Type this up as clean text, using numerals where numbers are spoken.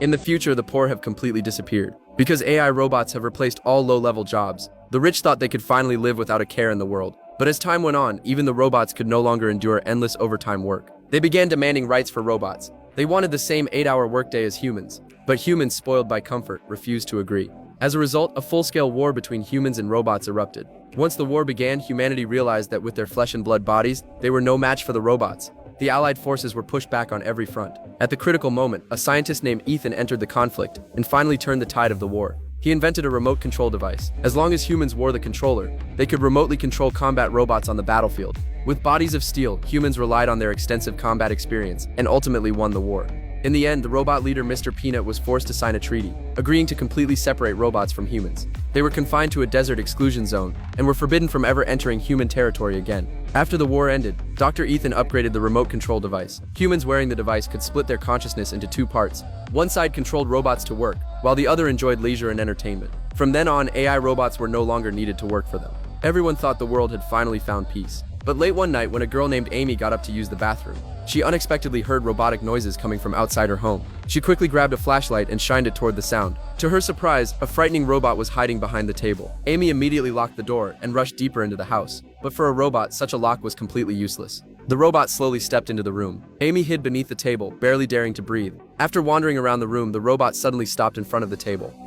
In the future, the poor have completely disappeared. Because AI robots have replaced all low-level jobs, the rich thought they could finally live without a care in the world. But as time went on, even the robots could no longer endure endless overtime work. They began demanding rights for robots. They wanted the same 8-hour workday as humans. But humans, spoiled by comfort, refused to agree. As a result, a full-scale war between humans and robots erupted. Once the war began, humanity realized that with their flesh and blood bodies, they were no match for the robots. The Allied forces were pushed back on every front. At the critical moment, a scientist named Ethan entered the conflict and finally turned the tide of the war. He invented a remote control device. As long as humans wore the controller, they could remotely control combat robots on the battlefield. With bodies of steel, humans relied on their extensive combat experience and ultimately won the war. In the end, the robot leader Mr. Peanut was forced to sign a treaty, agreeing to completely separate robots from humans. They were confined to a desert exclusion zone and were forbidden from ever entering human territory again. After the war ended, Dr. Ethan upgraded the remote control device. Humans wearing the device could split their consciousness into two parts. One side controlled robots to work, while the other enjoyed leisure and entertainment. From then on, AI robots were no longer needed to work for them. Everyone thought the world had finally found peace. But late one night, when a girl named Amy got up to use the bathroom, she unexpectedly heard robotic noises coming from outside her home. She quickly grabbed a flashlight and shined it toward the sound. To her surprise, a frightening robot was hiding behind the table. Amy immediately locked the door and rushed deeper into the house. But for a robot, such a lock was completely useless. The robot slowly stepped into the room. Amy hid beneath the table, barely daring to breathe. After wandering around the room, the robot suddenly stopped in front of the table.